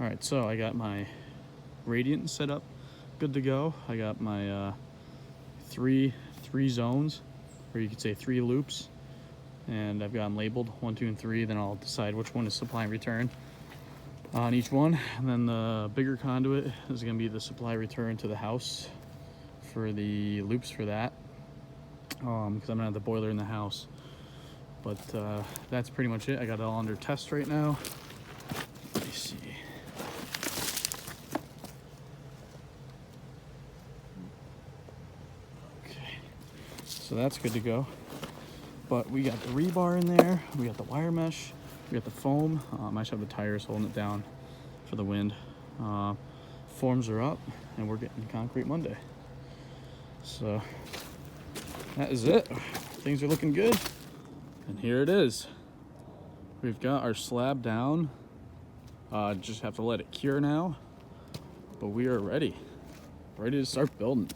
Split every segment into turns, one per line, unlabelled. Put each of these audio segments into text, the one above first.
All right, so I got my radiant set up, good to go. I got my three zones, or you could say 3 loops, and I've got them labeled 1, 2, and 3. Then I'll decide which one is supply and return on each one. And then the bigger conduit is going to be the supply return to the house for the loops for that, because I'm gonna have the boiler in the house. But that's pretty much it. I got it all under test right now. Let me see. Okay, so that's good to go. But we got the rebar in there, we got the wire mesh, we got the foam. I should have the tires holding it down for the wind. Forms are up, and we're getting concrete Monday. So that is it. Things are looking good. And here it is. We've got our slab down. Just have to let it cure now. But we are ready to start building.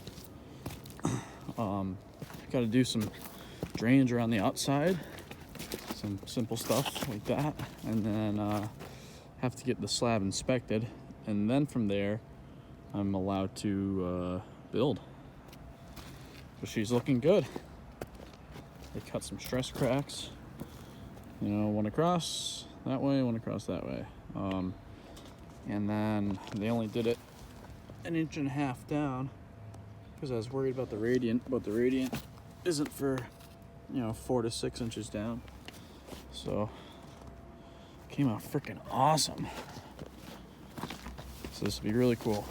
Got to do some drainage around the outside, some simple stuff like that, and then have to get the slab inspected, and then from there I'm allowed to build. But she's looking good. They cut some stress cracks, you know, one across that way, one across that way, and then they only did it 1.5 inches down because I was worried about the radiant, but the radiant isn't for, you know, 4 to 6 inches down. So came out freaking awesome. So this will be really cool.